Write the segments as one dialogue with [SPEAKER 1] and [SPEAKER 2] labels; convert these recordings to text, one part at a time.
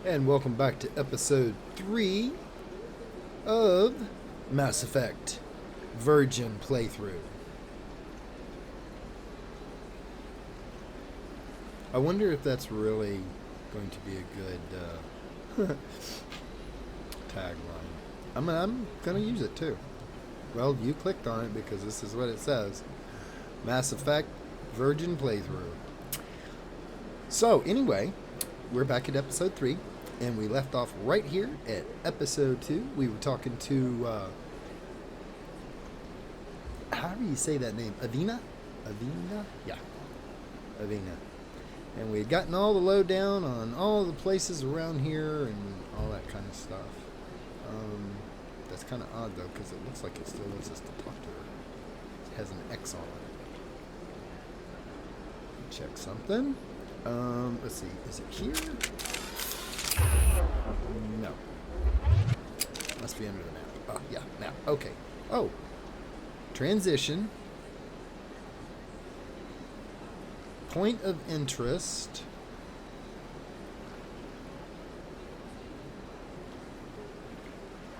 [SPEAKER 1] And welcome back to episode 3 of Mass Effect Virgin Playthrough. I wonder if that's really going to be a good tagline. I'm going to use it too. Well, you clicked on it because this is what it says. Mass Effect Virgin Playthrough. So, anyway, we're back at episode 3. And we left off right here at episode 2. We were talking to, how do you say that name? Avina? Avina? Yeah. Avina. And we had gotten all the lowdown on all the places around here and all that kind of stuff. That's kind of odd, though, because it looks like it still wants us to talk to her. It has an X on it. Check something. Let's see. Is it here? No. Must be under the map. Oh, yeah, map. Okay. Oh. Transition. Point of interest.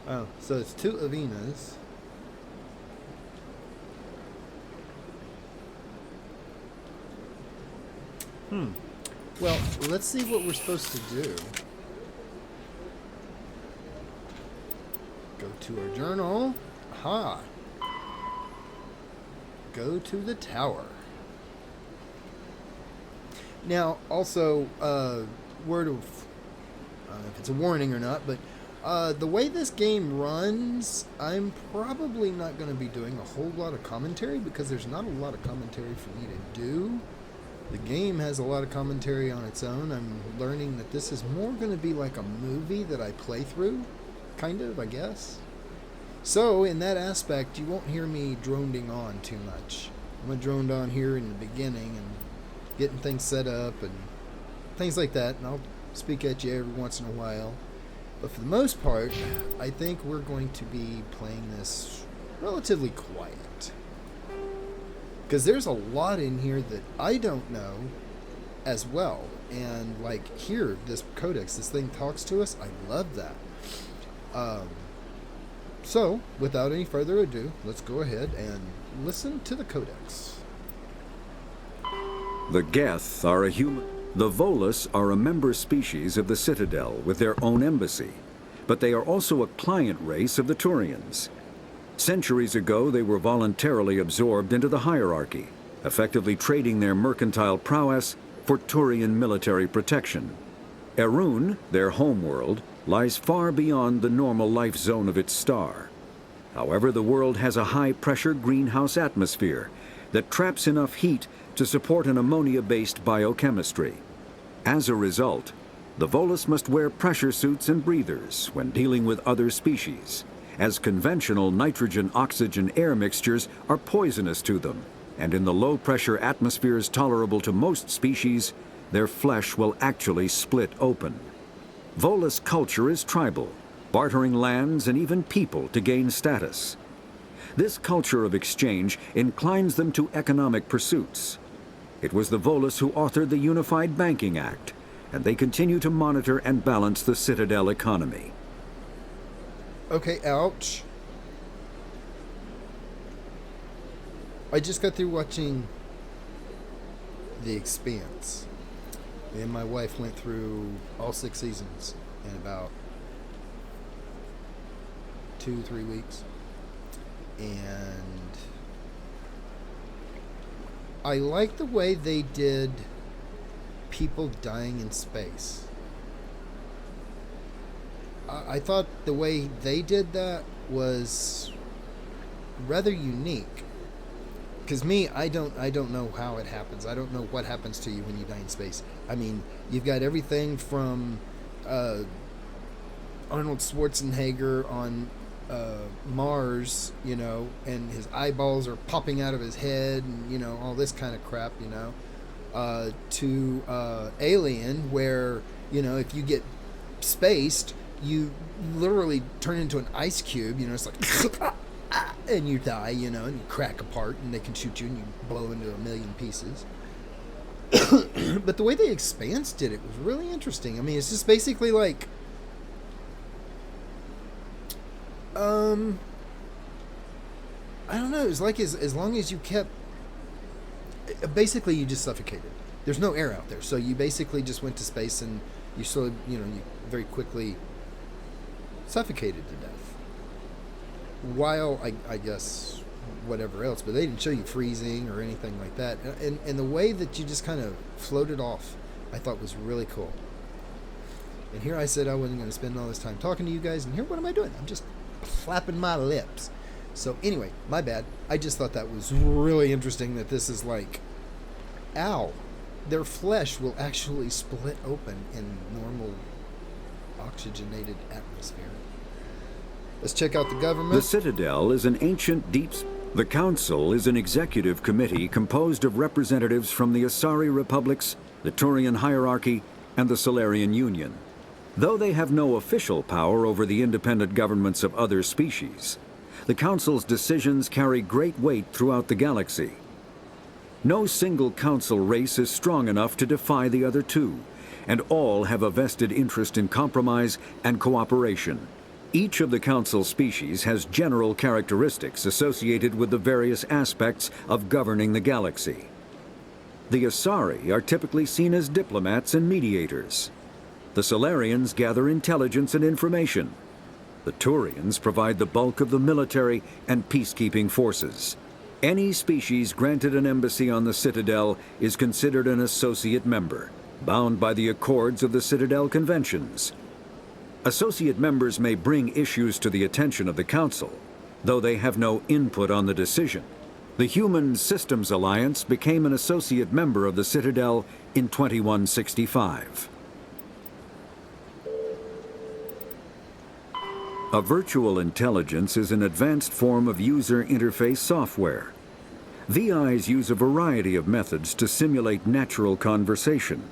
[SPEAKER 1] Oh, so it's 2 Avinas. Well, let's see what we're supposed to do. Go to our journal. Aha. Go to the tower. Now, also, word of, I don't know if it's a warning or not, but the way this game runs, I'm probably not going to be doing a whole lot of commentary because there's not a lot of commentary for me to do. The game has a lot of commentary on its own. I'm learning that this is more going to be like a movie that I play through. Kind of, I guess. So, in that aspect, you won't hear me droning on too much. I'm going to drone on here in the beginning and getting things set up and things like that, and I'll speak at you every once in a while. But for the most part, I think we're going to be playing this relatively quiet. Because there's a lot in here that I don't know as well. And, like, here, this codex, this thing talks to us. I love that. So, without any further ado, let's go ahead and listen to the codex.
[SPEAKER 2] The Geth are a human. The Volus are a member species of the Citadel with their own embassy, but they are also a client race of the Turians. Centuries ago, they were voluntarily absorbed into the hierarchy, effectively trading their mercantile prowess for Turian military protection. Erun, their homeworld, lies far beyond the normal life zone of its star. However, the world has a high-pressure greenhouse atmosphere that traps enough heat to support an ammonia-based biochemistry. As a result, the Volus must wear pressure suits and breathers when dealing with other species, as conventional nitrogen-oxygen air mixtures are poisonous to them, and in the low-pressure atmospheres tolerable to most species, their flesh will actually split open. Volus culture is tribal, bartering lands and even people to gain status. This culture of exchange inclines them to economic pursuits. It was the Volus who authored the Unified Banking Act, and they continue to monitor and balance the Citadel economy.
[SPEAKER 1] Okay, ouch. I just got through watching The Expanse. Me and my wife went through all 6 seasons in about 2-3 weeks. And I like the way they did people dying in space. I thought the way they did that was rather unique. Because I don't know how it happens. I don't know what happens to you when you die in space. I mean, you've got everything from Arnold Schwarzenegger on Mars, you know, and his eyeballs are popping out of his head, and you know all this kind of crap, you know, to Alien, where you know if you get spaced, you literally turn into an ice cube. You know, it's like and you die, you know, and you crack apart, and they can shoot you, and you blow into a million pieces. but the way the Expanse did it was really interesting. I mean, it's just basically like, I don't know. It's like as long as you kept, basically you just suffocated. There's no air out there, so you basically just went to space and you sort of, you very quickly suffocated to death. While I guess whatever else, but they didn't show you freezing or anything like that. And the way that you just kind of floated off, I thought was really cool. And here I said I wasn't going to spend all this time talking to you guys, and here what am I doing? I'm just flapping my lips. So anyway, my bad. I just thought that was really interesting that this is like, ow, their flesh will actually split open in normal oxygenated atmosphere. Let's check out the government.
[SPEAKER 2] The Citadel is an ancient The Council is an executive committee composed of representatives from the Asari Republics, the Turian hierarchy, and the Solarian Union. Though they have no official power over the independent governments of other species, the Council's decisions carry great weight throughout the galaxy. No single Council race is strong enough to defy the other two, and all have a vested interest in compromise and cooperation. Each of the Council species has general characteristics associated with the various aspects of governing the galaxy. The Asari are typically seen as diplomats and mediators. The Solarians gather intelligence and information. The Turians provide the bulk of the military and peacekeeping forces. Any species granted an embassy on the Citadel is considered an associate member, bound by the accords of the Citadel Conventions. Associate members may bring issues to the attention of the Council, though they have no input on the decision. The Human Systems Alliance became an associate member of the Citadel in 2165. A virtual intelligence is an advanced form of user interface software. VIs use a variety of methods to simulate natural conversation,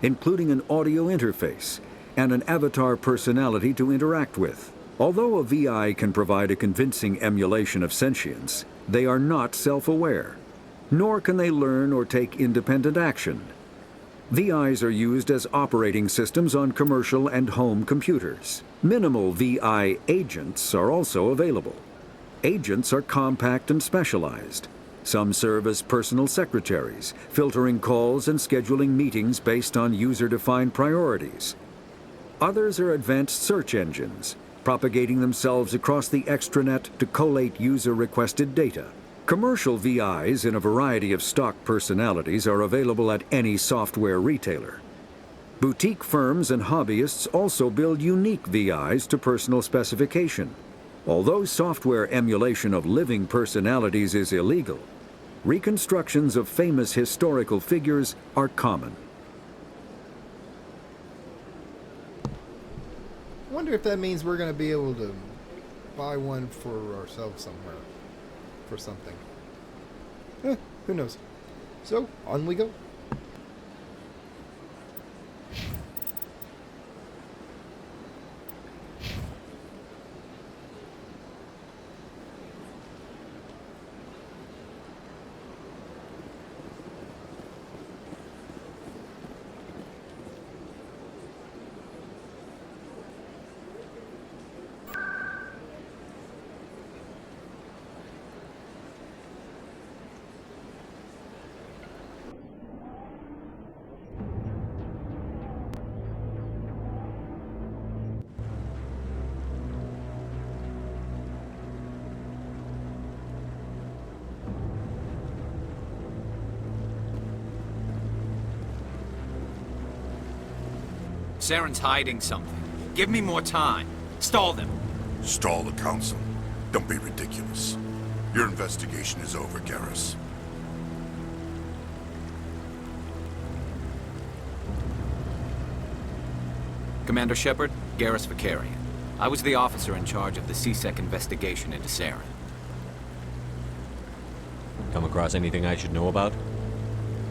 [SPEAKER 2] including an audio interface and an avatar personality to interact with. Although a VI can provide a convincing emulation of sentience, they are not self-aware, nor can they learn or take independent action. VIs are used as operating systems on commercial and home computers. Minimal VI agents are also available. Agents are compact and specialized. Some serve as personal secretaries, filtering calls and scheduling meetings based on user-defined priorities. Others are advanced search engines, propagating themselves across the extranet to collate user-requested data. Commercial VIs in a variety of stock personalities are available at any software retailer. Boutique firms and hobbyists also build unique VIs to personal specification. Although software emulation of living personalities is illegal, reconstructions of famous historical figures are common.
[SPEAKER 1] I wonder if that means we're going to be able to buy one for ourselves somewhere for something. Who knows? So, on we go.
[SPEAKER 3] Saren's hiding something. Give me more time. Stall them.
[SPEAKER 4] Stall the Council? Don't be ridiculous. Your investigation is over, Garrus.
[SPEAKER 3] Commander Shepard, Garrus Vakarian. I was the officer in charge of the C-Sec investigation into Saren.
[SPEAKER 5] Come across anything I should know about?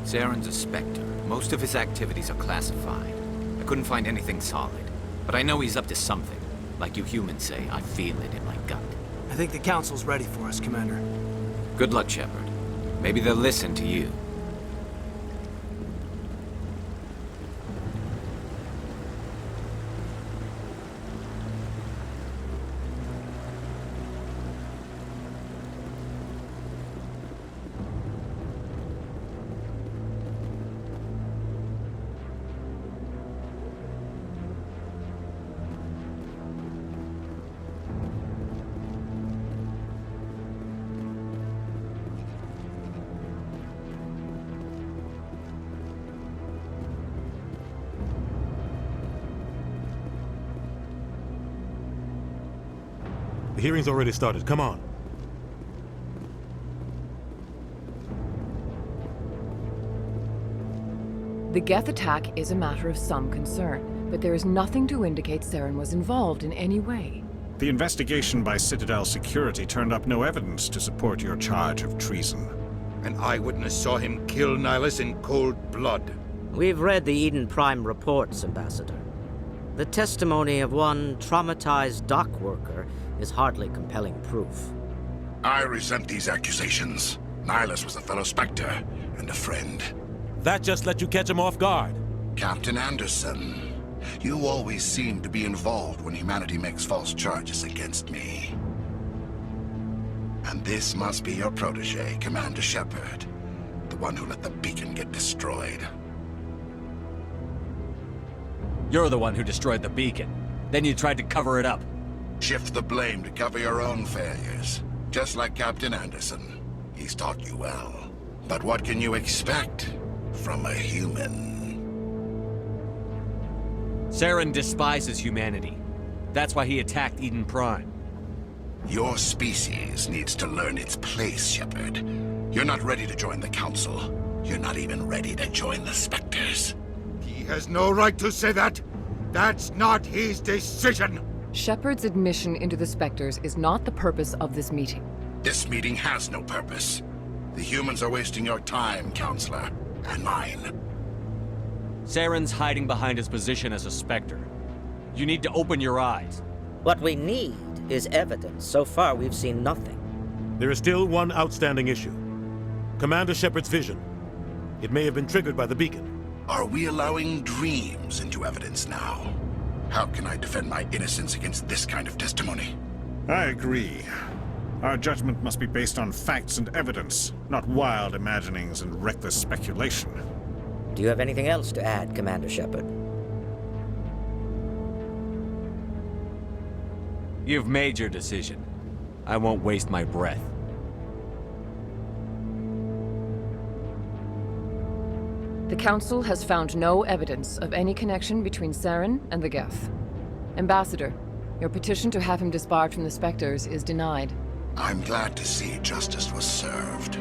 [SPEAKER 3] Saren's a Spectre. Most of his activities are classified. I couldn't find anything solid, but I know he's up to something. Like you humans say, I feel it in my gut.
[SPEAKER 6] I think the Council's ready for us, Commander.
[SPEAKER 3] Good luck, Shepard. Maybe they'll listen to you.
[SPEAKER 7] hearing's already started. Come on.
[SPEAKER 8] The Geth attack is a matter of some concern, but there is nothing to indicate Saren was involved in any way.
[SPEAKER 9] The investigation by Citadel Security turned up no evidence to support your charge of treason.
[SPEAKER 10] An eyewitness saw him kill Nihilus in cold blood.
[SPEAKER 11] We've read the Eden Prime reports, Ambassador. The testimony of one traumatized dock worker is hardly compelling proof.
[SPEAKER 4] I resent these accusations. Nihilus was a fellow Spectre and a friend.
[SPEAKER 7] That just let you catch him off guard.
[SPEAKER 4] Captain Anderson, you always seem to be involved when humanity makes false charges against me. And this must be your protege, Commander Shepard, the one who let the beacon get destroyed.
[SPEAKER 5] You're the one who destroyed the beacon. Then you tried to cover it up.
[SPEAKER 4] Shift the blame to cover your own failures. Just like Captain Anderson. He's taught you well. But what can you expect from a human?
[SPEAKER 5] Saren despises humanity. That's why he attacked Eden Prime.
[SPEAKER 4] Your species needs to learn its place, Shepard. You're not ready to join the Council. You're not even ready to join the Spectres.
[SPEAKER 10] He has no right to say that. That's not his decision.
[SPEAKER 8] Shepard's admission into the Spectres is not the purpose of this meeting.
[SPEAKER 4] This meeting has no purpose. The humans are wasting your time, Counselor, and mine.
[SPEAKER 5] Saren's hiding behind his position as a Spectre. You need to open your eyes.
[SPEAKER 11] What we need is evidence. So far, we've seen nothing.
[SPEAKER 7] There is still one outstanding issue. Commander Shepard's vision. It may have been triggered by the beacon.
[SPEAKER 4] Are we allowing dreams into evidence now? How can I defend my innocence against this kind of testimony?
[SPEAKER 9] I agree. Our judgment must be based on facts and evidence, not wild imaginings and reckless speculation.
[SPEAKER 11] Do you have anything else to add, Commander Shepard?
[SPEAKER 5] You've made your decision. I won't waste my breath.
[SPEAKER 8] The Council has found no evidence of any connection between Saren and the Geth. Ambassador, your petition to have him disbarred from the Spectres is denied.
[SPEAKER 4] I'm glad to see justice was served.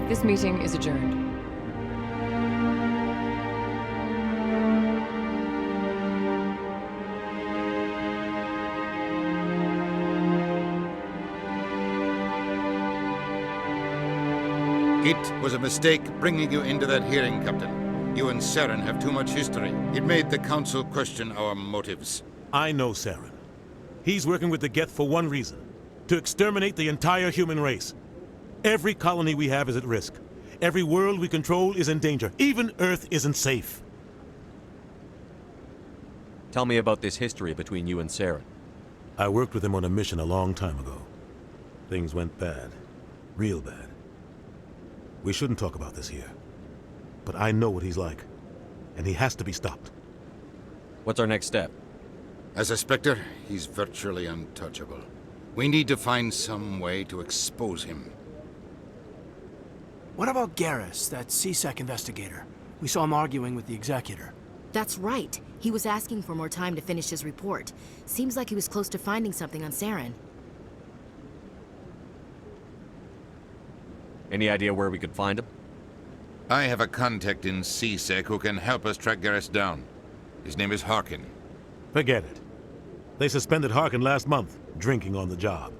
[SPEAKER 8] This meeting is adjourned.
[SPEAKER 10] It was a mistake bringing you into that hearing, Captain. You and Saren have too much history. It made the Council question our motives.
[SPEAKER 7] I know Saren. He's working with the Geth for one reason. To exterminate the entire human race. Every colony we have is at risk. Every world we control is in danger. Even Earth isn't safe.
[SPEAKER 5] Tell me about this history between you and Saren.
[SPEAKER 7] I worked with him on a mission a long time ago. Things went bad. Real bad. We shouldn't talk about this here. But I know what he's like. And he has to be stopped.
[SPEAKER 5] What's our next step?
[SPEAKER 10] As a Spectre, he's virtually untouchable. We need to find some way to expose him.
[SPEAKER 6] What about Garrus, that C-Sec investigator? We saw him arguing with the Executor.
[SPEAKER 12] That's right. He was asking for more time to finish his report. Seems like he was close to finding something on Saren.
[SPEAKER 5] Any idea where we could find him?
[SPEAKER 10] I have a contact in C-Sec who can help us track Garrus down. His name is Harkin.
[SPEAKER 7] Forget it. They suspended Harkin last month, drinking on the job.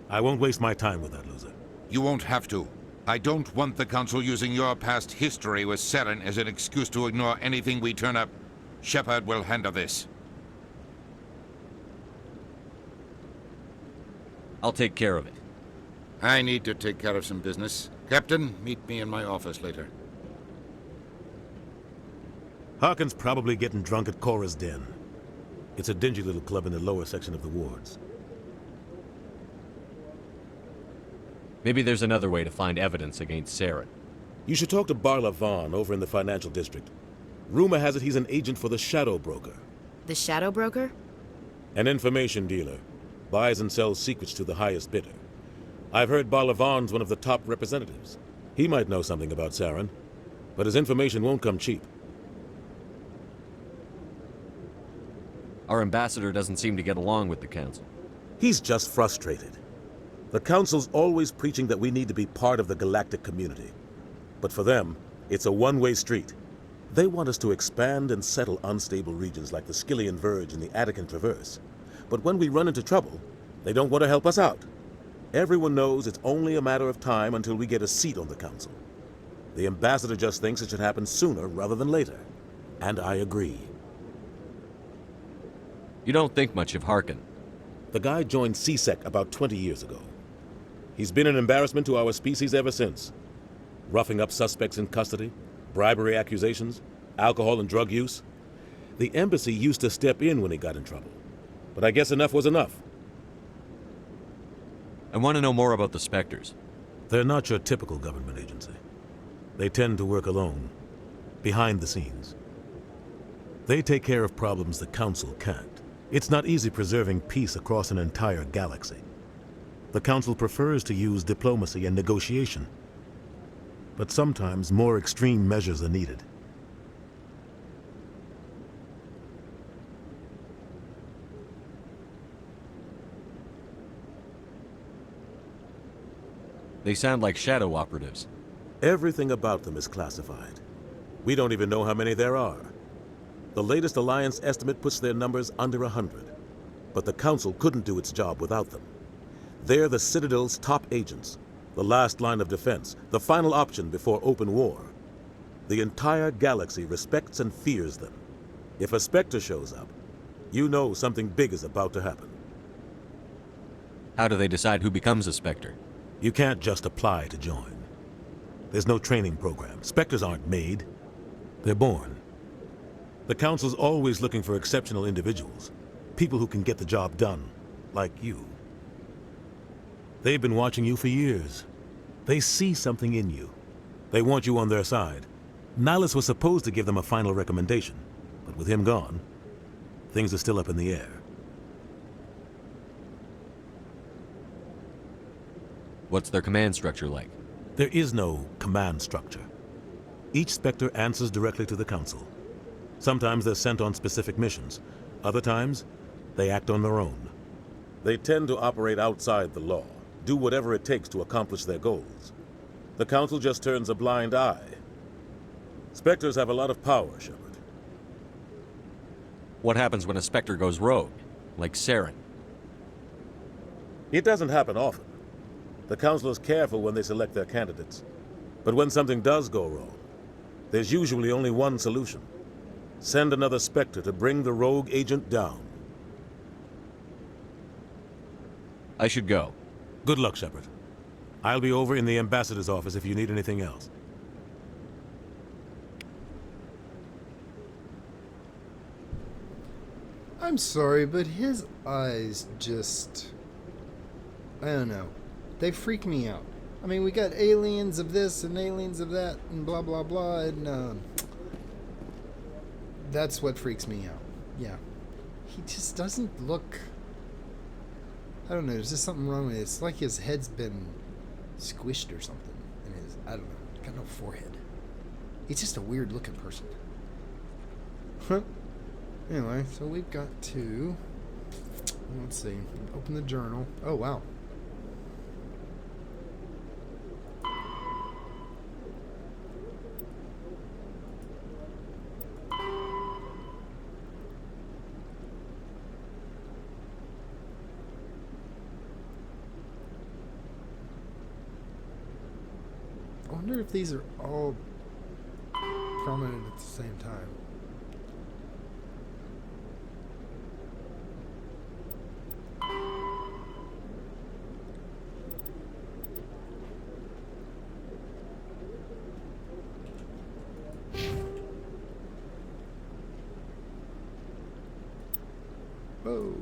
[SPEAKER 7] I won't waste my time with that loser.
[SPEAKER 10] You won't have to. I don't want the Council using your past history with Saren as an excuse to ignore anything we turn up. Shepard will handle this.
[SPEAKER 5] I'll take care of it.
[SPEAKER 10] I need to take care of some business. Captain, meet me in my office later.
[SPEAKER 7] Harkin's probably getting drunk at Cora's Den. It's a dingy little club in the lower section of the wards.
[SPEAKER 5] Maybe there's another way to find evidence against Saren.
[SPEAKER 7] You should talk to Barla Vaughn over in the financial district. Rumor has it he's an agent for the Shadow Broker.
[SPEAKER 12] The Shadow Broker?
[SPEAKER 7] An information dealer. Buys and sells secrets to the highest bidder. I've heard Barla Vaughn's one of the top representatives. He might know something about Saren, but his information won't come cheap.
[SPEAKER 5] Our ambassador doesn't seem to get along with the Council.
[SPEAKER 13] He's just frustrated. The Council's always preaching that we need to be part of the galactic community. But for them, it's a one-way street. They want us to expand and settle unstable regions like the Skyllian Verge and the Attican Traverse. But when we run into trouble, they don't want to help us out. Everyone knows it's only a matter of time until we get a seat on the Council. The ambassador just thinks it should happen sooner rather than later. And I agree.
[SPEAKER 5] You don't think much of Harkin.
[SPEAKER 13] The guy joined C-Sec about 20 years ago. He's been an embarrassment to our species ever since. Roughing up suspects in custody, bribery accusations, alcohol and drug use. The embassy used to step in when he got in trouble. But I guess enough was enough.
[SPEAKER 5] I want to know more about the Spectres.
[SPEAKER 13] They're not your typical government agency. They tend to work alone, behind the scenes. They take care of problems the Council can't. It's not easy preserving peace across an entire galaxy. The Council prefers to use diplomacy and negotiation. But sometimes more extreme measures are needed.
[SPEAKER 5] They sound like shadow operatives.
[SPEAKER 13] Everything about them is classified. We don't even know how many there are. The latest Alliance estimate puts their numbers under 100. But the Council couldn't do its job without them. They're the Citadel's top agents, the last line of defense, the final option before open war. The entire galaxy respects and fears them. If a Spectre shows up, you know something big is about to happen.
[SPEAKER 5] How do they decide who becomes a Spectre?
[SPEAKER 13] You can't just apply to join. There's no training program. Spectres aren't made. They're born. The Council's always looking for exceptional individuals. People who can get the job done, like you. They've been watching you for years. They see something in you. They want you on their side. Nihilus was supposed to give them a final recommendation, but with him gone, things are still up in the air.
[SPEAKER 5] What's their command structure like?
[SPEAKER 13] There is no command structure. Each Spectre answers directly to the Council. Sometimes they're sent on specific missions. Other times, they act on their own. They tend to operate outside the law, do whatever it takes to accomplish their goals. The Council just turns a blind eye. Spectres have a lot of power, Shepard.
[SPEAKER 5] What happens when a Spectre goes rogue, like Saren?
[SPEAKER 13] It doesn't happen often. The Council is careful when they select their candidates. But when something does go wrong, there's usually only one solution. Send another Spectre to bring the rogue agent down.
[SPEAKER 5] I should go.
[SPEAKER 13] Good luck, Shepard. I'll be over in the ambassador's office if you need anything else.
[SPEAKER 1] I'm sorry, but his eyes just... I don't know. They freak me out. I mean, we got aliens of this and aliens of that and blah, blah, blah, and that's what freaks me out. Yeah. He just doesn't look... I don't know, there's just something wrong with it. It's like his head's been squished or something. And his, I don't know, got no forehead. He's just a weird looking person. Huh. Anyway, so we've got to... Let's see. Open the journal. Oh, wow. I wonder if these are all prominent at the same time. Oh.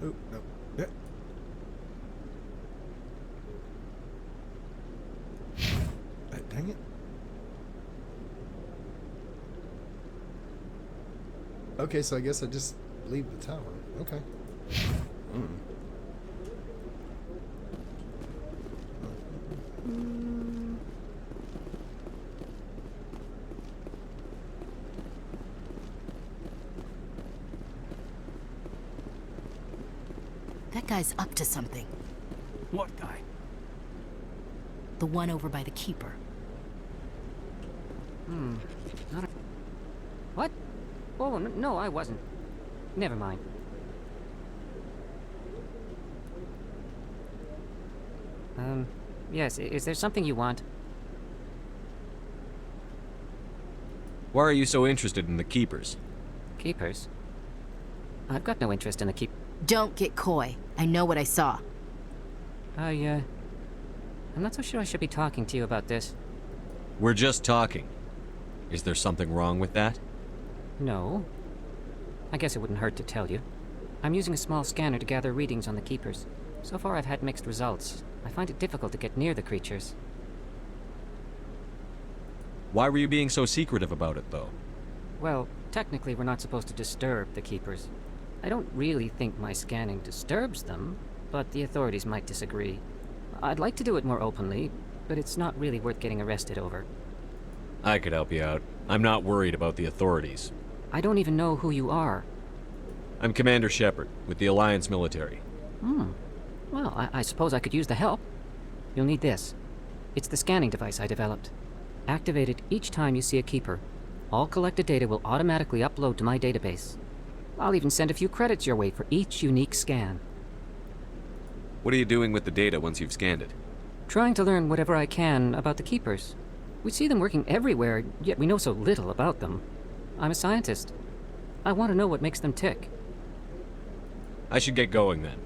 [SPEAKER 1] Oh, no. Yeah. Dang it. Okay, so I guess I just leave the tower. Okay.
[SPEAKER 12] guy's up to something.
[SPEAKER 6] What guy?
[SPEAKER 12] The one over by the Keeper.
[SPEAKER 14] Not a... What? Oh, no, I wasn't. Never mind. Yes, is there something you want?
[SPEAKER 5] Why are you so interested in the Keepers?
[SPEAKER 14] Keepers? I've got no interest in the
[SPEAKER 12] Don't get coy. I know what I saw.
[SPEAKER 14] I'm not so sure I should be talking to you about this.
[SPEAKER 5] We're just talking. Is there something wrong with that?
[SPEAKER 14] No. I guess it wouldn't hurt to tell you. I'm using a small scanner to gather readings on the Keepers. So far I've had mixed results. I find it difficult to get near the creatures.
[SPEAKER 5] Why were you being so secretive about it, though?
[SPEAKER 14] Well, technically we're not supposed to disturb the Keepers. I don't really think my scanning disturbs them, but the authorities might disagree. I'd like to do it more openly, but it's not really worth getting arrested over.
[SPEAKER 5] I could help you out. I'm not worried about the authorities.
[SPEAKER 14] I don't even know who you are.
[SPEAKER 5] I'm Commander Shepard, with the Alliance military.
[SPEAKER 14] Well, I suppose I could use the help. You'll need this. It's the scanning device I developed. Activate it each time you see a Keeper. All collected data will automatically upload to my database. I'll even send a few credits your way for each unique scan.
[SPEAKER 5] What are you doing with the data once you've scanned it?
[SPEAKER 14] Trying to learn whatever I can about the Keepers. We see them working everywhere, yet we know so little about them. I'm a scientist. I want to know what makes them tick.
[SPEAKER 5] I should get going then.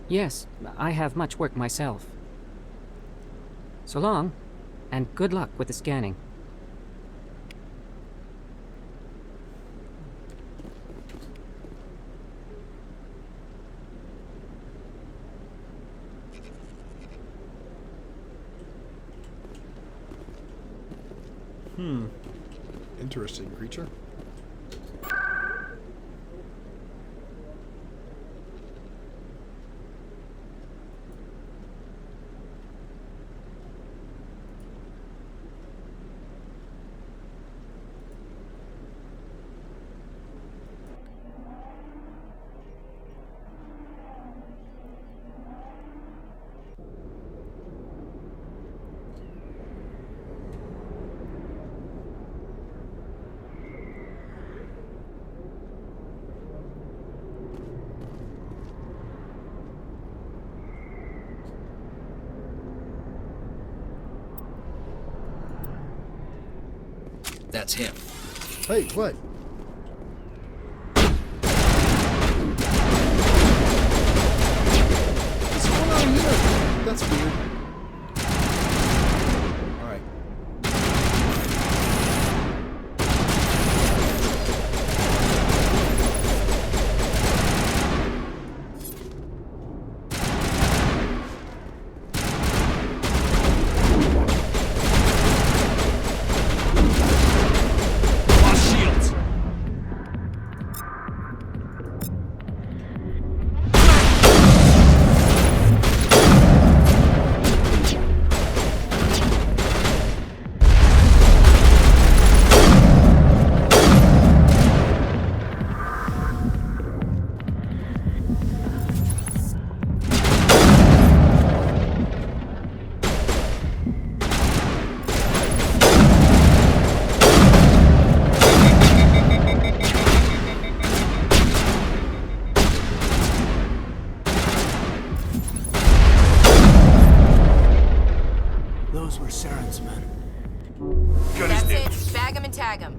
[SPEAKER 14] Yes, I have much work myself. So long, and good luck with the scanning.
[SPEAKER 1] Interesting creature.
[SPEAKER 15] That's him.
[SPEAKER 1] Hey, what? What's going on here? That's weird. Alright.
[SPEAKER 6] Those were Saren's men.
[SPEAKER 12] That's it. Bag him and tag him.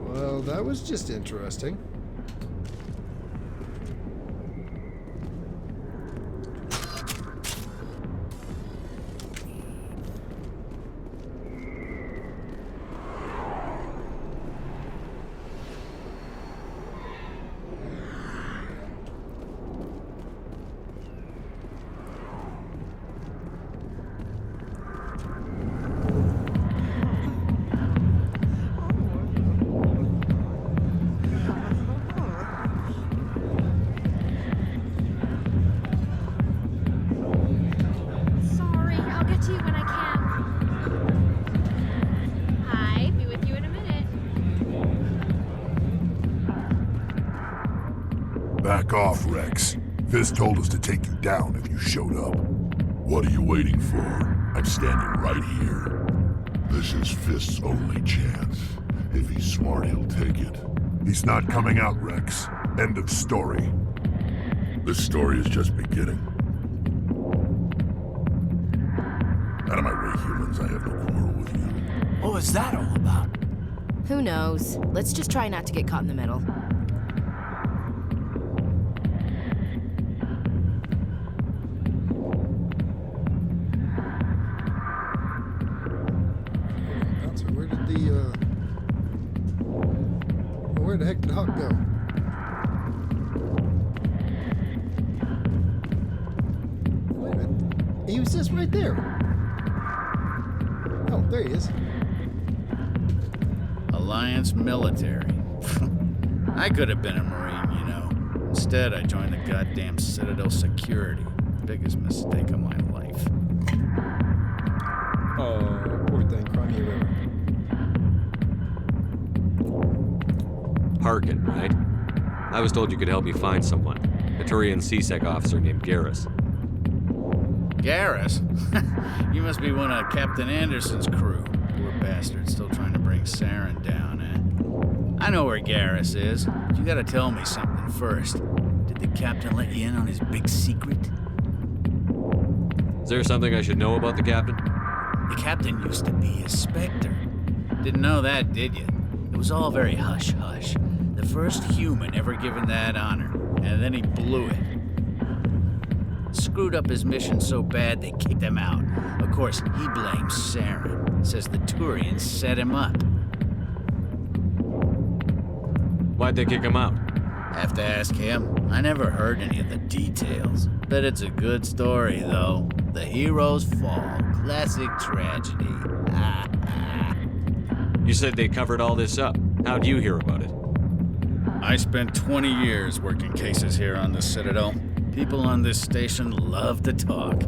[SPEAKER 1] Well, that was just interesting.
[SPEAKER 16] Back off, Rex. Fisk told us to take you down if you showed up. What are you waiting for? I'm standing right here. This is Fisk's only chance. If he's smart, he'll take it. He's not coming out, Rex. End of story. This story is just beginning. Out of my way, humans. I have no quarrel with you.
[SPEAKER 6] What was that all about?
[SPEAKER 12] Who knows? Let's just try not to get caught in the middle.
[SPEAKER 1] So where the heck did Hawk go? Wait a minute. He was just right there. Oh, there he is.
[SPEAKER 17] Alliance military. I could have been a Marine, you know. Instead, I joined the goddamn Citadel security. Biggest mistake of my life.
[SPEAKER 1] Oh, poor thing. Crimea River.
[SPEAKER 5] Harkin, right? I was told you could help me find someone. A Turian CSEC officer named Garrus.
[SPEAKER 17] Garrus? You must be one of Captain Anderson's crew. Poor bastard, still trying to bring Saren down, eh? I know where Garrus is. But you gotta tell me something first. Did the captain let you in on his big secret?
[SPEAKER 5] Is there something I should know about the captain?
[SPEAKER 17] The captain used to be a Spectre. Didn't know that, did you? It was all very hush-hush. The first human ever given that honor, and then he blew it. Screwed up his mission so bad they kicked him out. Of course, he blames Saren. Says the Turians set him up.
[SPEAKER 5] Why'd they kick him out?
[SPEAKER 17] Have to ask him. I never heard any of the details. Bet it's a good story, though. The hero's fall. Classic tragedy.
[SPEAKER 5] You said they covered all this up. How'd you hear about it?
[SPEAKER 17] I spent 20 years working cases here on the Citadel. People on this station love to talk.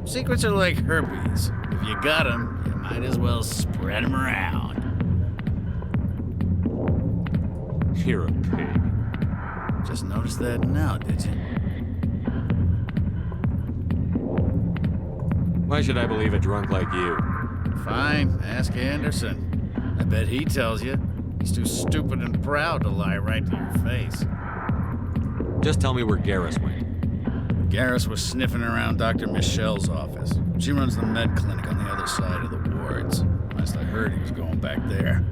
[SPEAKER 17] Secrets are like herpes. If you got them, you might as well spread them around.
[SPEAKER 5] You're a pig.
[SPEAKER 17] Just noticed that now, did you?
[SPEAKER 5] Why should I believe a drunk like you?
[SPEAKER 17] Fine, ask Anderson. I bet he tells you. He's too stupid and proud to lie right to your face.
[SPEAKER 5] Just tell me where Garrus went.
[SPEAKER 17] Garrus was sniffing around Dr. Michelle's office. She runs the med clinic on the other side of the wards. Last I heard, he was going back there.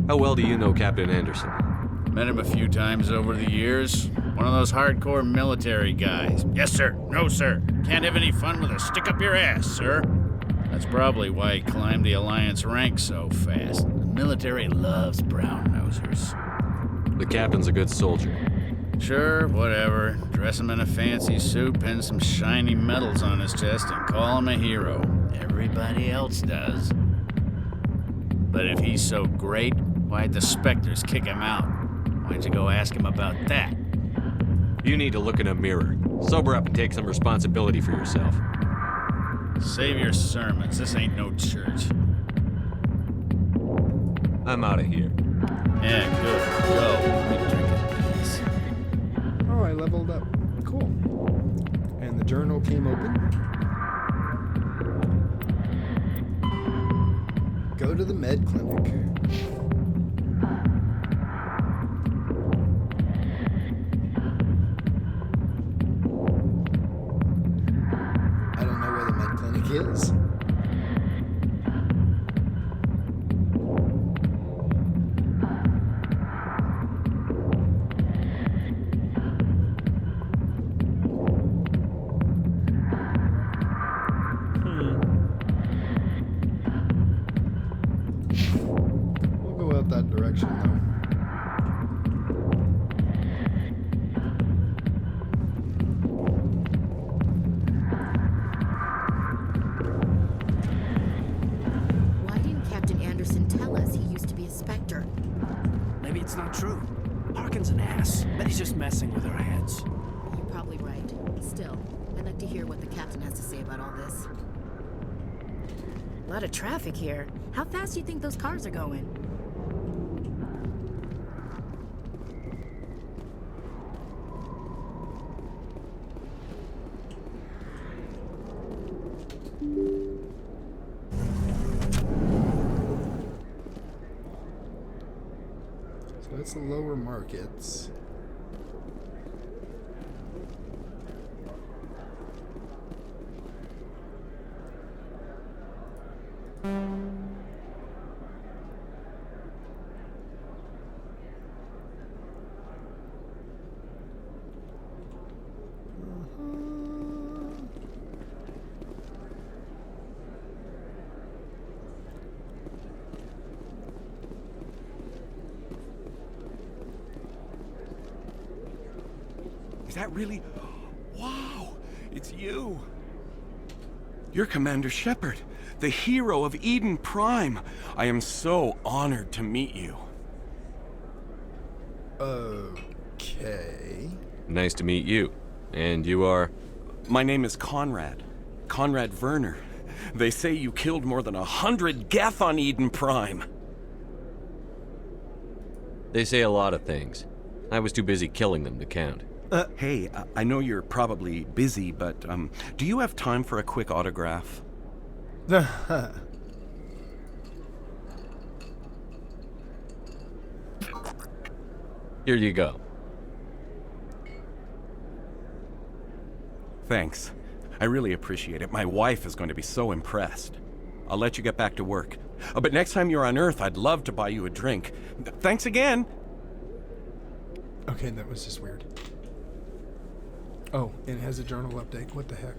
[SPEAKER 5] How well do you know Captain Anderson?
[SPEAKER 17] Met him a few times over the years. One of those hardcore military guys. Yes, sir. No, sir. Can't have any fun with a stick up your ass, sir. That's probably why he climbed the Alliance ranks so fast. The military loves brown-nosers.
[SPEAKER 5] The captain's a good soldier.
[SPEAKER 17] Sure, whatever. Dress him in a fancy suit, pin some shiny medals on his chest, and call him a hero. Everybody else does. But if he's so great, why'd the Spectres kick him out? Why'd you go ask him about that?
[SPEAKER 5] You need to look in a mirror. Sober up and take some responsibility for yourself.
[SPEAKER 17] Save your sermons. This ain't no church.
[SPEAKER 5] I'm out of here.
[SPEAKER 17] Yeah, good. Go. Let me drink it, please.
[SPEAKER 1] Oh, I leveled up. Cool. And the journal came open. Go to the med clinic. I don't know where the med clinic is. We'll go out that direction, though.
[SPEAKER 12] Why didn't Captain Anderson tell us he used to be a Spectre?
[SPEAKER 6] Maybe it's not true. Harkin's an ass. Bet he's just messing with our heads.
[SPEAKER 12] You're probably right. Still, I'd like to hear what the captain has to say about all this. A lot of traffic here. How fast do you think those cars are going?
[SPEAKER 1] So that's the lower markets.
[SPEAKER 18] Is that really... Wow! It's you! You're Commander Shepard, the hero of Eden Prime. I am so honored to meet you.
[SPEAKER 1] Okay.
[SPEAKER 5] Nice to meet you. And you are?
[SPEAKER 18] My name is Conrad. Conrad Werner. They say you killed more than 100 Geth on Eden Prime.
[SPEAKER 5] They say a lot of things. I was too busy killing them to count.
[SPEAKER 18] Hey, I know you're probably busy, but do you have time for a quick autograph?
[SPEAKER 5] Here you go.
[SPEAKER 18] Thanks. I really appreciate it. My wife is going to be so impressed. I'll let you get back to work. But next time you're on Earth, I'd love to buy you a drink. Thanks again!
[SPEAKER 1] Okay, that was just weird. Oh, and it has a journal update. What the heck?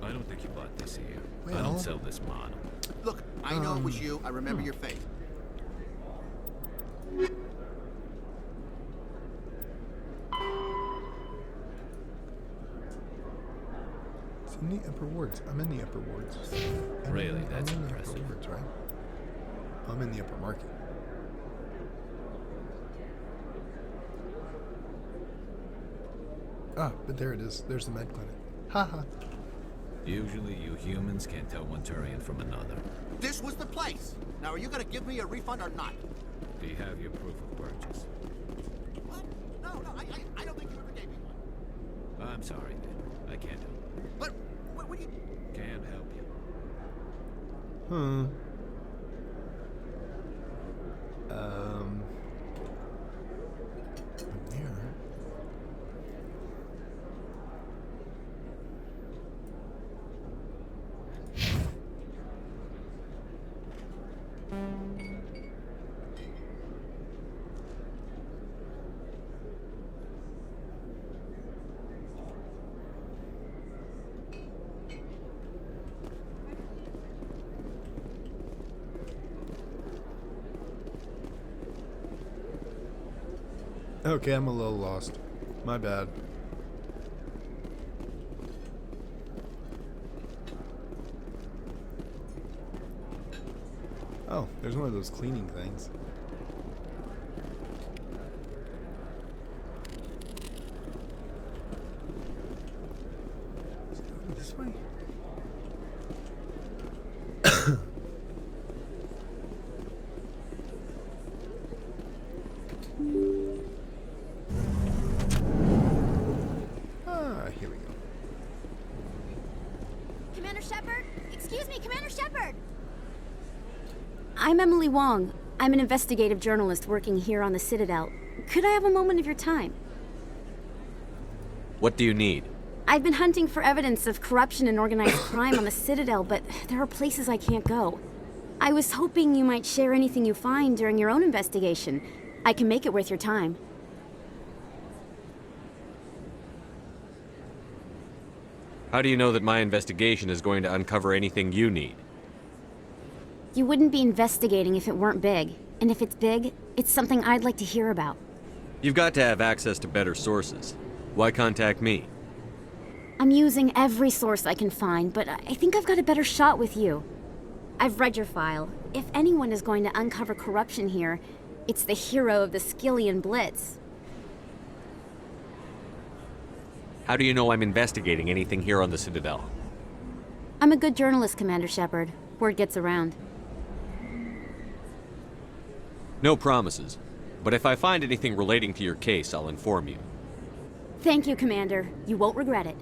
[SPEAKER 3] I don't think you bought this here. I
[SPEAKER 1] Well.
[SPEAKER 3] don't sell this model.
[SPEAKER 19] Look, I know it was you. I remember your face.
[SPEAKER 1] It's in the upper wards. I'm in the upper wards.
[SPEAKER 3] Really? That's
[SPEAKER 1] I'm in
[SPEAKER 3] impressive.
[SPEAKER 1] The upper wards, right? I'm in the upper market. Ah, but there it is. There's the med clinic. Haha.
[SPEAKER 3] Usually you humans can't tell one Turian from another.
[SPEAKER 19] This was the place. Now, are you going to give me a refund or not?
[SPEAKER 3] Do you have your proof of purchase?
[SPEAKER 19] What? No, I don't think you ever gave me one.
[SPEAKER 3] I'm sorry, man. I can't help you.
[SPEAKER 19] But what do you...
[SPEAKER 3] Can't help you.
[SPEAKER 1] I'm there. Okay, I'm a little lost. My bad. Oh, there's one of those cleaning things. Is it over this way? Here we go.
[SPEAKER 20] Commander Shepard? Excuse me, Commander Shepard! I'm Emily Wong. I'm an investigative journalist working here on the Citadel. Could I have a moment of your time?
[SPEAKER 5] What do you need?
[SPEAKER 20] I've been hunting for evidence of corruption and organized crime on the Citadel, but there are places I can't go. I was hoping you might share anything you find during your own investigation. I can make it worth your time.
[SPEAKER 5] How do you know that my investigation is going to uncover anything you need?
[SPEAKER 20] You wouldn't be investigating if it weren't big. And if it's big, it's something I'd like to hear about.
[SPEAKER 5] You've got to have access to better sources. Why contact me?
[SPEAKER 20] I'm using every source I can find, but I think I've got a better shot with you. I've read your file. If anyone is going to uncover corruption here, it's the hero of the Skillian Blitz.
[SPEAKER 5] How do you know I'm investigating anything here on the Citadel?
[SPEAKER 20] I'm a good journalist, Commander Shepard. Word gets around.
[SPEAKER 5] No promises. But if I find anything relating to your case, I'll inform you.
[SPEAKER 20] Thank you, Commander. You won't regret it.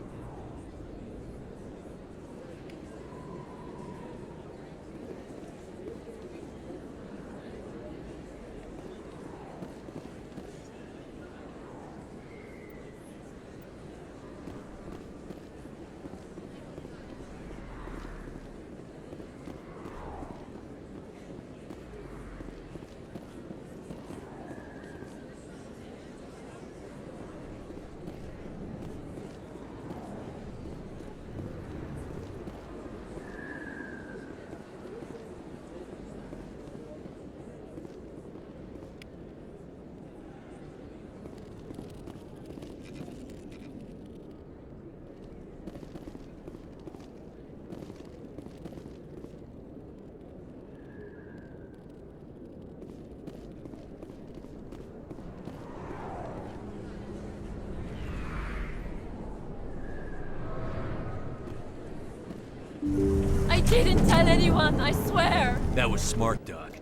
[SPEAKER 8] I didn't tell anyone, I swear!
[SPEAKER 5] That was smart, Doc.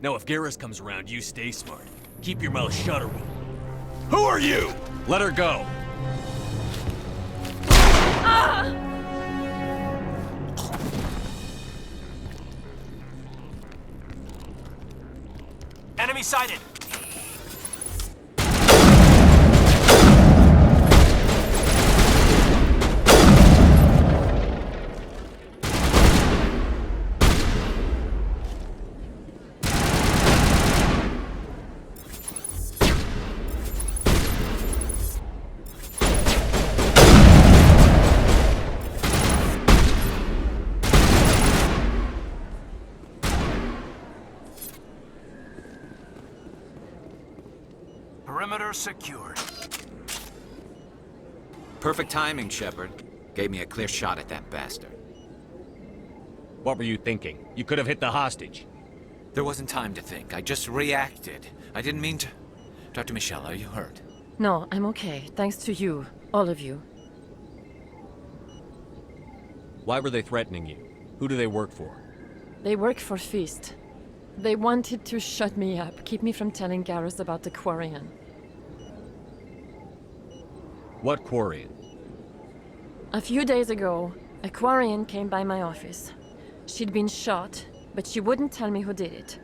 [SPEAKER 5] Now if Garrus comes around, you stay smart. Keep your mouth shut, or Who are you? Let her go.
[SPEAKER 8] Ah!
[SPEAKER 6] Enemy sighted! Perimeter secured.
[SPEAKER 3] Perfect timing, Shepard. Gave me a clear shot at that bastard.
[SPEAKER 5] What were you thinking? You could have hit the hostage.
[SPEAKER 3] There wasn't time to think. I just reacted. I didn't mean to... Dr. Michelle, are you hurt?
[SPEAKER 8] No, I'm okay. Thanks to you. All of you.
[SPEAKER 5] Why were they threatening you? Who do they work for?
[SPEAKER 8] They work for Feast. They wanted to shut me up, keep me from telling Garrus about the Quarian.
[SPEAKER 5] What Quarian?
[SPEAKER 8] A few days ago, a Quarian came by my office. She'd been shot, but she wouldn't tell me who did it.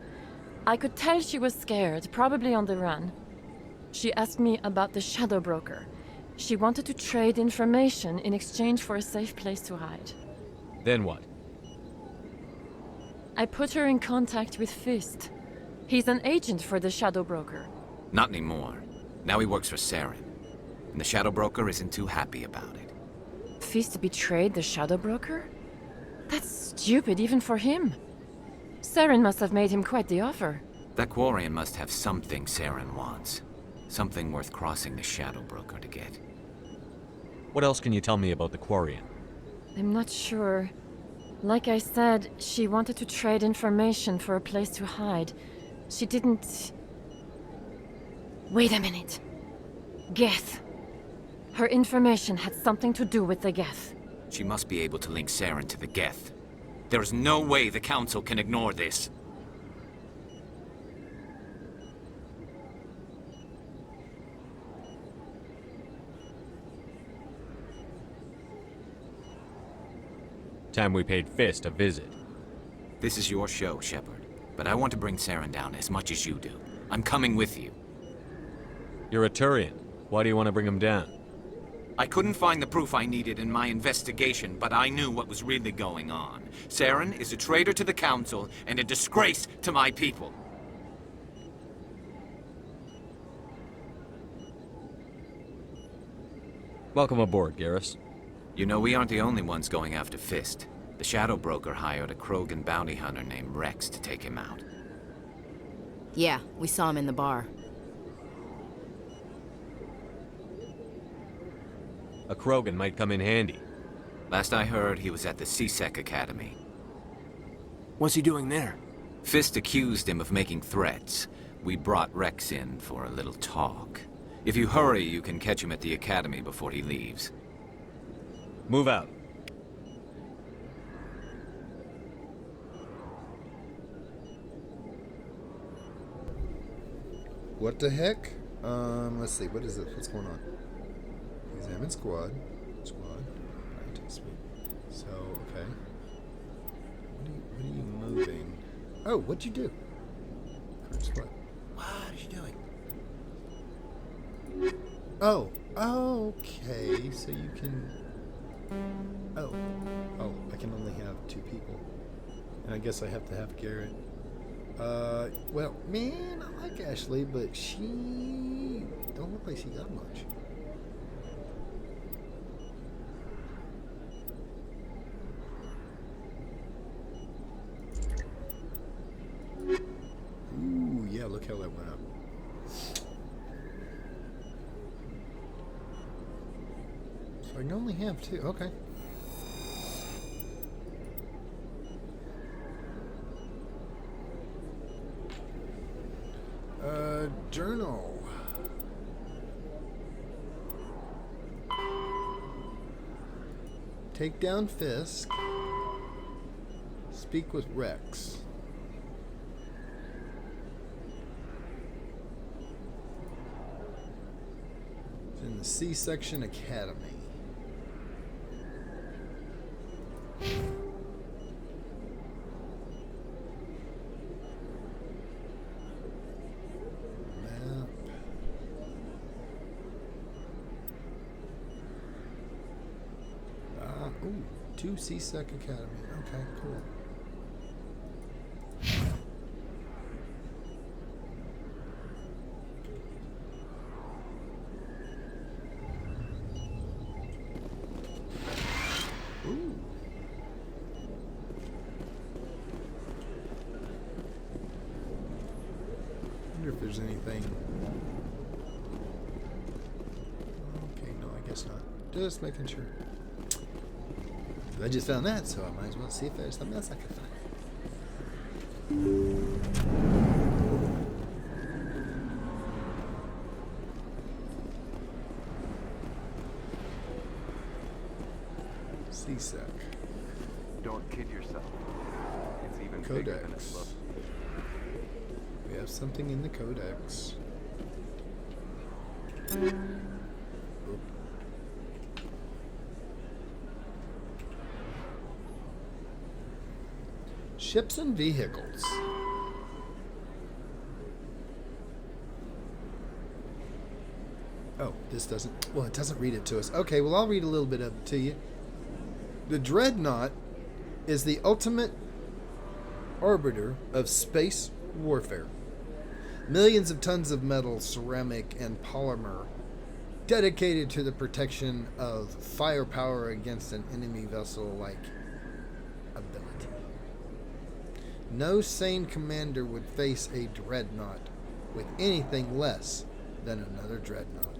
[SPEAKER 8] I could tell she was scared, probably on the run. She asked me about the Shadow Broker. She wanted to trade information in exchange for a safe place to hide.
[SPEAKER 5] Then what?
[SPEAKER 8] I put her in contact with Fist. He's an agent for the Shadow Broker.
[SPEAKER 3] Not anymore. Now he works for Saren. And the Shadow Broker isn't too happy about it.
[SPEAKER 8] Fist betrayed the Shadow Broker? That's stupid even for him. Saren must have made him quite the offer.
[SPEAKER 3] That Quarian must have something Saren wants. Something worth crossing the Shadow Broker to get.
[SPEAKER 5] What else can you tell me about the Quarian?
[SPEAKER 8] I'm not sure. Like I said, she wanted to trade information for a place to hide. She didn't... Wait a minute. Geth. Her information had something to do with the Geth.
[SPEAKER 3] She must be able to link Saren to the Geth. There is no way the Council can ignore this.
[SPEAKER 5] Time we paid Fist a visit.
[SPEAKER 3] This is your show, Shepard. But I want to bring Saren down as much as you do. I'm coming with you.
[SPEAKER 5] You're a Turian. Why do you want to bring him down?
[SPEAKER 3] I couldn't find the proof I needed in my investigation, but I knew what was really going on. Saren is a traitor to the Council and a disgrace to my people.
[SPEAKER 5] Welcome aboard, Garrus.
[SPEAKER 3] You know, we aren't the only ones going after Fist. The Shadow Broker hired a Krogan bounty hunter named Rex to take him out.
[SPEAKER 12] Yeah, we saw him in the bar.
[SPEAKER 5] A Krogan might come in handy.
[SPEAKER 3] Last I heard, he was at the C-Sec Academy.
[SPEAKER 6] What's he doing there?
[SPEAKER 3] Fist accused him of making threats. We brought Rex in for a little talk. If you hurry, you can catch him at the academy before he leaves.
[SPEAKER 5] Move out.
[SPEAKER 1] What the heck? Let's see. What is it? What's going on? Examine squad. Right, sweet. So, okay. What are you moving? Oh, what'd you do? What? What are you doing? Oh, okay. So you can. Oh, I can only have 2 people, and I guess I have to have Garrett. Well, man, I like Ashley, but she don't look like she got much. Ooh, yeah, look how that went up. So I can only have 2. Okay. Journal. Take down Fisk. Speak with Rex. It's in the C-Section Academy. Ooh, 2 C-Sec Academy. Okay, cool. Ooh. Wonder if there's anything. Okay, no, I guess not. Just making sure. I just found that, so I might as well see if there's something else I can find. C-Sec.
[SPEAKER 21] Don't kid yourself. It's even bigger than it
[SPEAKER 1] Codex.
[SPEAKER 21] looks.
[SPEAKER 1] We have something in the Codex. Ships and vehicles. Oh, this doesn't... Well, it doesn't read it to us. Okay, well, I'll read a little bit of it to you. The Dreadnought is the ultimate arbiter of space warfare. Millions of tons of metal, ceramic, and polymer dedicated to the protection of firepower against an enemy vessel-like ability. No sane commander would face a dreadnought with anything less than another dreadnought.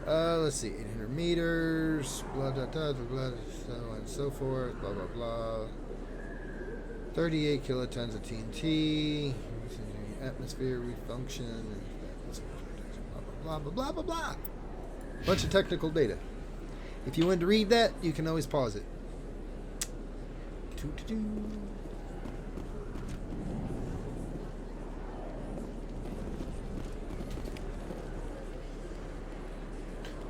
[SPEAKER 1] Let's see, 800 meters, blah, blah, blah, blah, blah, so on and so forth, blah, blah, blah. 38 kilotons of TNT, atmosphere refunction, blah, blah, blah, blah, blah, blah. Bunch of technical data. If you want to read that, you can always pause it.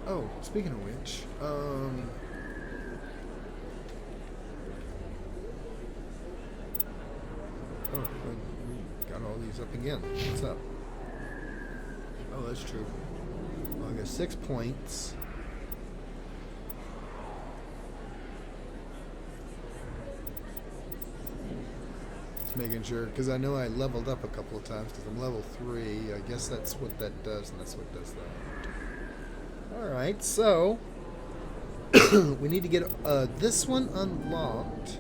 [SPEAKER 1] Oh, speaking of which, we got all these up again. What's up? Oh, that's true. Well, I got 6 points. Just making sure, because I know I leveled up a couple of times because I'm level 3. I guess that's what that does, and that's what does that. Alright, so we need to get this one unlocked.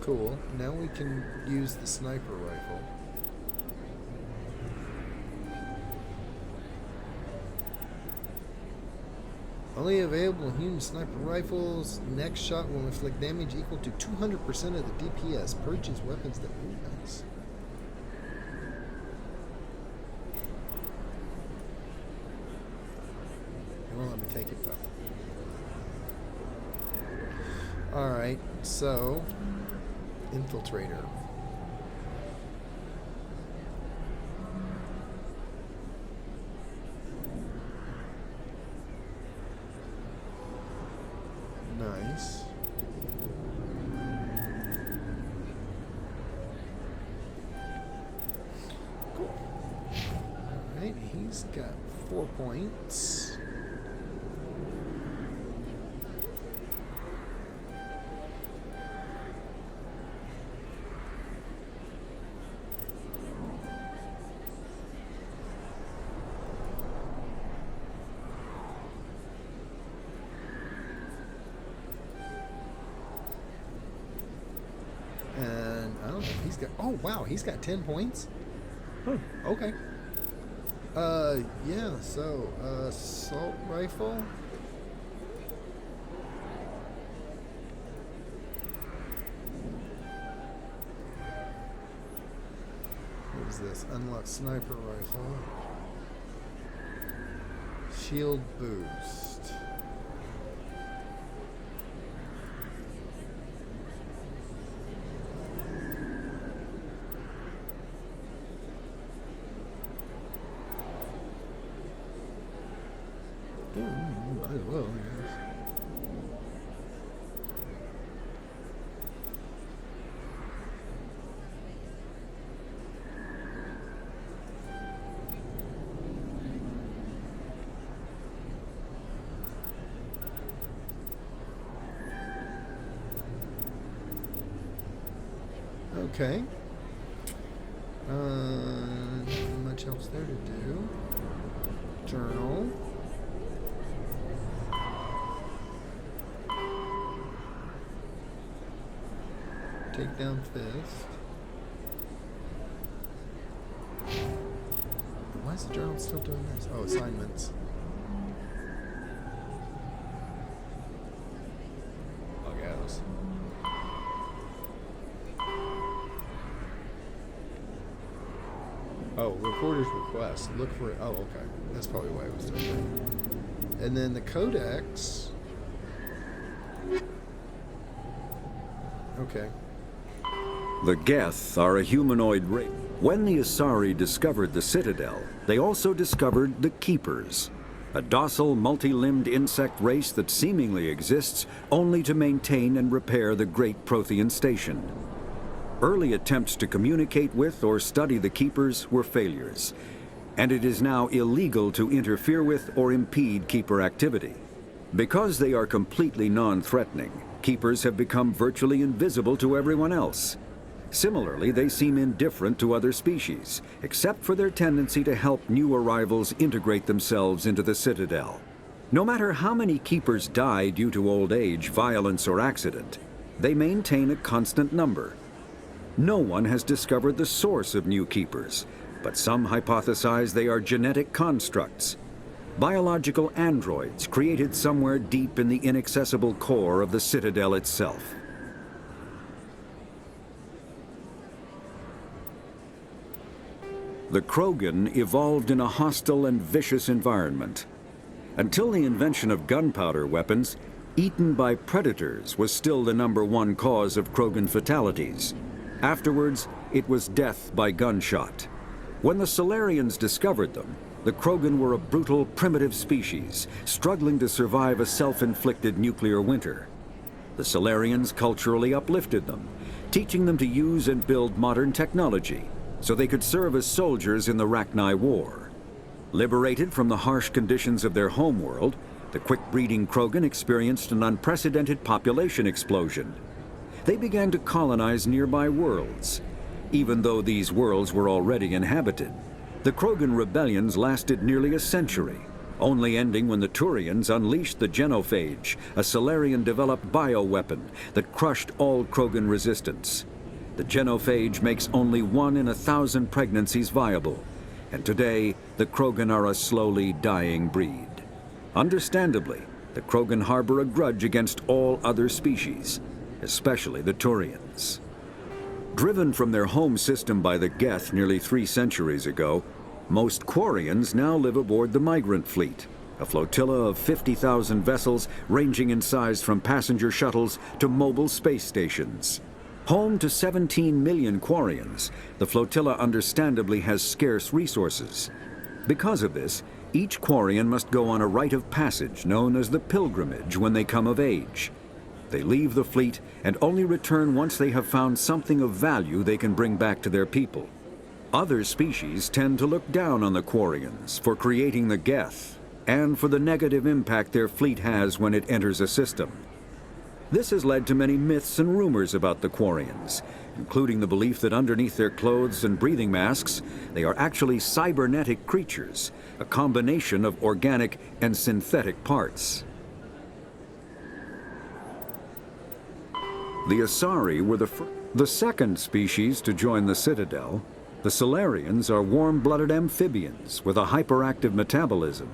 [SPEAKER 1] Cool. Now we can use the sniper rifle. Only available human sniper rifles. Next shot will inflict damage equal to 200% of the DPS. Purchase weapons that move. Nice. take it though. Alright, so infiltrator. Nice. Cool. Alright, he's got 4 points. And I don't know if he's got, oh wow, he's got 10 points? Okay. Yeah, so, assault rifle. What is this? Unlock sniper rifle. Shield boost. Might as well, I guess. Okay. Not much else there to do. Journal. Take down Fist. Why is the journal still doing this? Oh, assignments. Logos. Oh, reporter's request. Look for it. Oh, okay. That's probably why it was doing that. And then the codex. Okay.
[SPEAKER 2] The Geth are a humanoid race. When the Asari discovered the Citadel, they also discovered the Keepers, a docile, multi-limbed insect race that seemingly exists only to maintain and repair the Great Prothean Station. Early attempts to communicate with or study the Keepers were failures, and it is now illegal to interfere with or impede Keeper activity. Because they are completely non-threatening, Keepers have become virtually invisible to everyone else. Similarly, they seem indifferent to other species, except for their tendency to help new arrivals integrate themselves into the Citadel. No matter how many Keepers die due to old age, violence, or accident, they maintain a constant number. No one has discovered the source of new Keepers, but some hypothesize they are genetic constructs, biological androids created somewhere deep in the inaccessible core of the Citadel itself. The Krogan evolved in a hostile and vicious environment. Until the invention of gunpowder weapons, eaten by predators was still the #1 cause of Krogan fatalities. Afterwards, it was death by gunshot. When the Solarians discovered them, the Krogan were a brutal, primitive species, struggling to survive a self-inflicted nuclear winter. The Solarians culturally uplifted them, teaching them to use and build modern technology, so they could serve as soldiers in the Rachni War. Liberated from the harsh conditions of their homeworld, the quick-breeding Krogan experienced an unprecedented population explosion. They began to colonize nearby worlds. Even though these worlds were already inhabited, the Krogan rebellions lasted nearly a century, only ending when the Turians unleashed the Genophage, a Solarian-developed bioweapon that crushed all Krogan resistance. The Genophage makes only 1 in 1,000 pregnancies viable, and today the Krogan are a slowly dying breed. Understandably, the Krogan harbor a grudge against all other species, especially the Turians. Driven from their home system by the Geth nearly 3 centuries ago, most Quarians now live aboard the migrant fleet, a flotilla of 50,000 vessels ranging in size from passenger shuttles to mobile space stations. Home to 17 million Quarians, the flotilla understandably has scarce resources. Because of this, each Quarian must go on a rite of passage known as the pilgrimage when they come of age. They leave the fleet and only return once they have found something of value they can bring back to their people. Other species tend to look down on the Quarians for creating the Geth and for the negative impact their fleet has when it enters a system. This has led to many myths and rumors about the Quarians, including the belief that underneath their clothes and breathing masks, they are actually cybernetic creatures, a combination of organic and synthetic parts. The Asari were the second species to join the Citadel. The Salarians are warm-blooded amphibians with a hyperactive metabolism.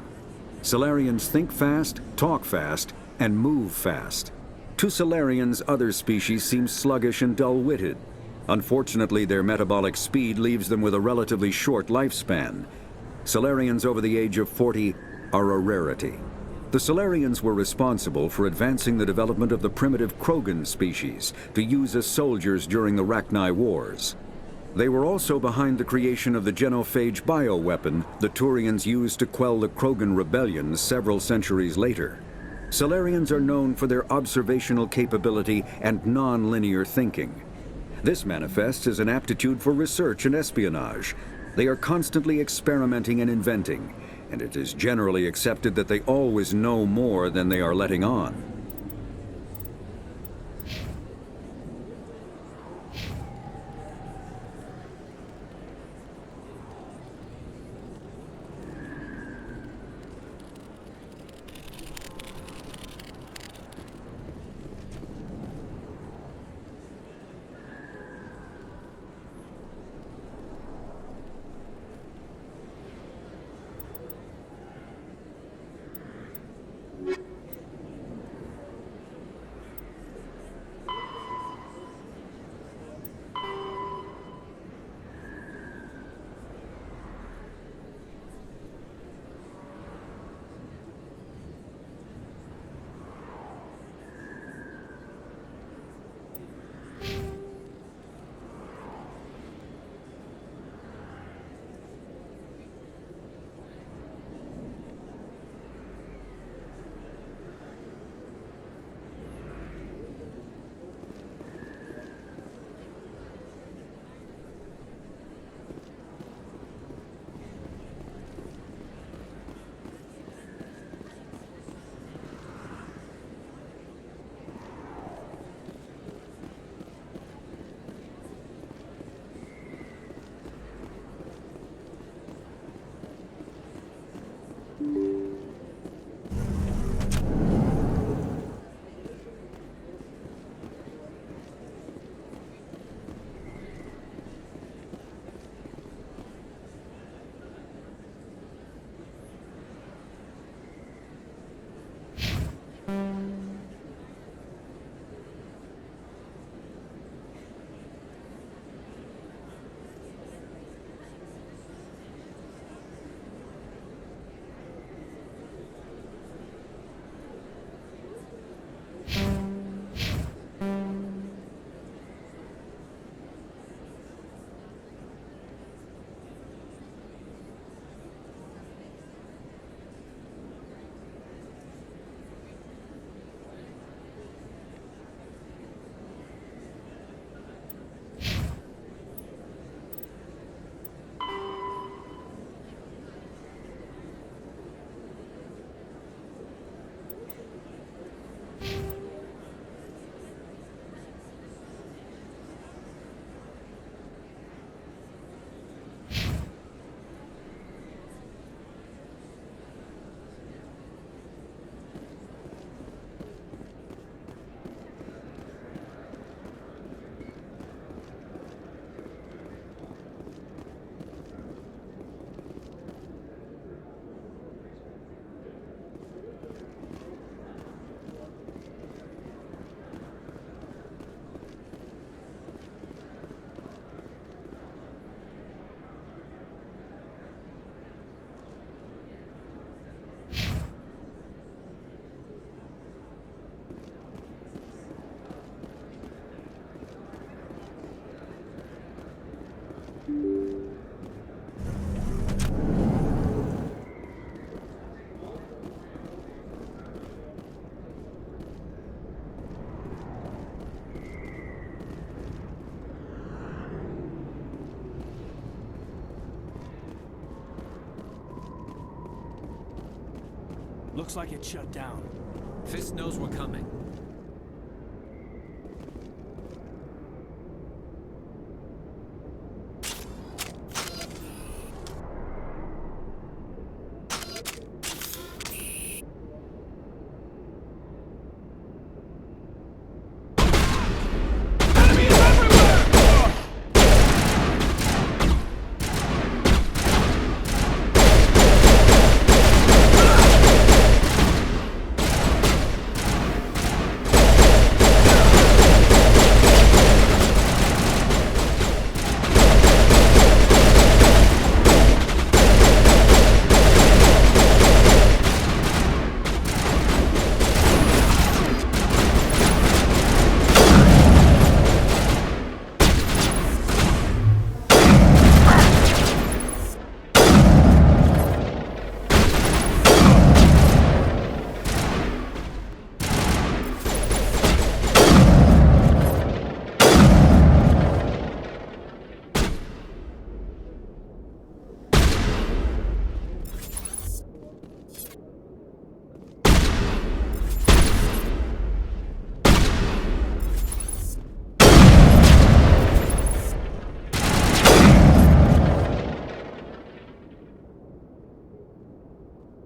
[SPEAKER 2] Salarians think fast, talk fast, and move fast. To Salarians, other species seem sluggish and dull-witted. Unfortunately, their metabolic speed leaves them with a relatively short lifespan. Salarians over the age of 40 are a rarity. The Salarians were responsible for advancing the development of the primitive Krogan species to use as soldiers during the Rachni Wars. They were also behind the creation of the genophage bioweapon the Turians used to quell the Krogan rebellions several centuries later. Salarians are known for their observational capability and non-linear thinking. This manifests as an aptitude for research and espionage. They are constantly experimenting and inventing, and it is generally accepted that they always know more than they are letting on.
[SPEAKER 6] Looks like it's shut down.
[SPEAKER 3] Fist knows we're coming.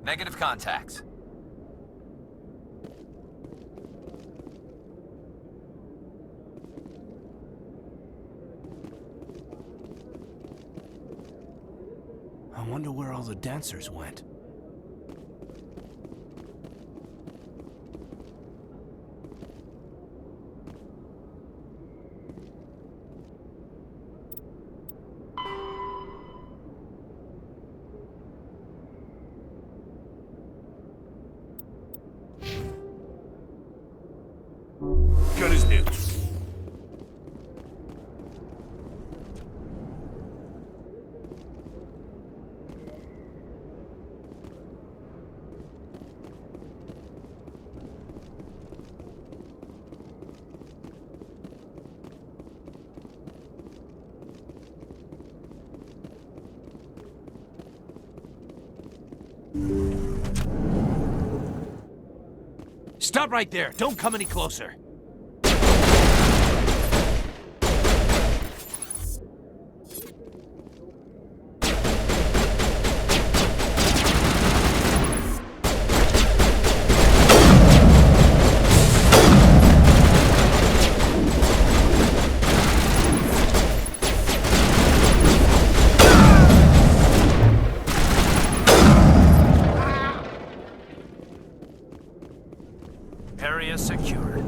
[SPEAKER 3] Negative contacts.
[SPEAKER 6] I wonder where all the dancers went.
[SPEAKER 18] Gun is new.
[SPEAKER 6] Stop right there! Don't come any closer! Area secured.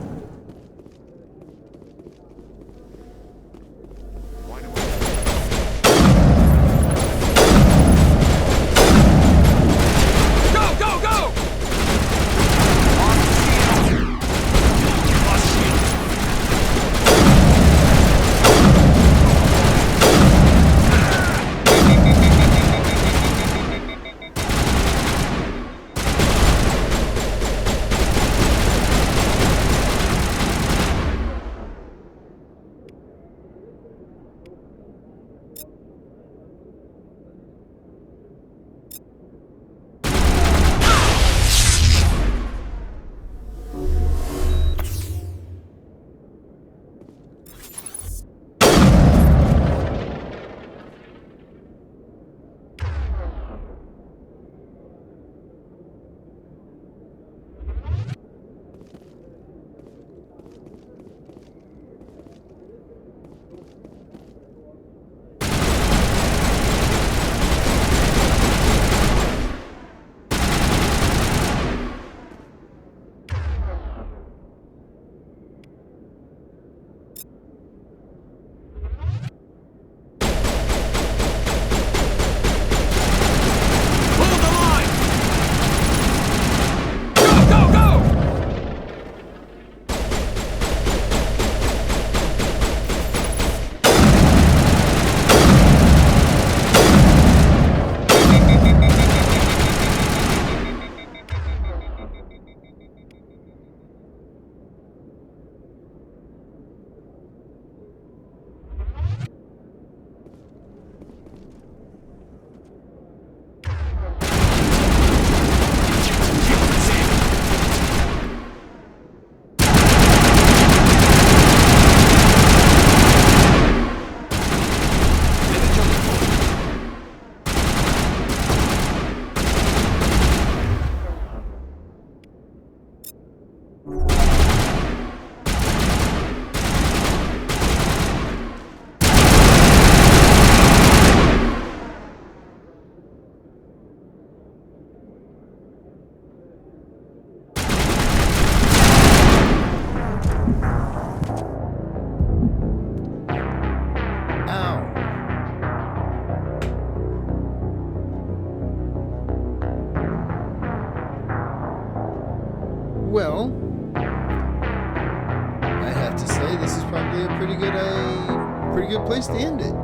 [SPEAKER 1] well, I have to say this is probably a pretty good place to end it.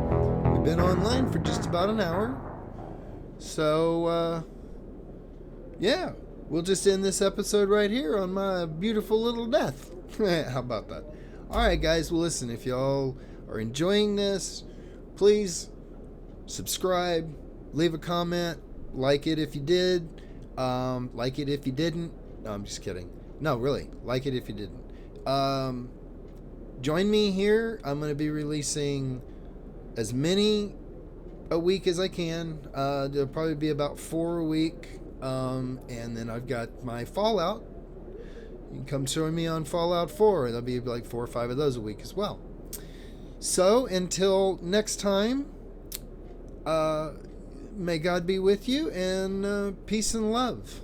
[SPEAKER 1] We've been online for just about an hour. So, yeah, we'll just end this episode right here on my beautiful little death. How about that? Alright, guys, well, listen, if y'all are enjoying this, please subscribe, leave a comment, like it if you did, like it if you didn't. No, I'm just kidding. No, really, like it if you didn't. Join me here. I'm going to be releasing as many a week as I can. There'll probably be about 4 a week. And then I've got my Fallout. You can come join me on Fallout 4. There'll be like 4 or 5 of those a week as well. So until next time, may God be with you, and peace and love.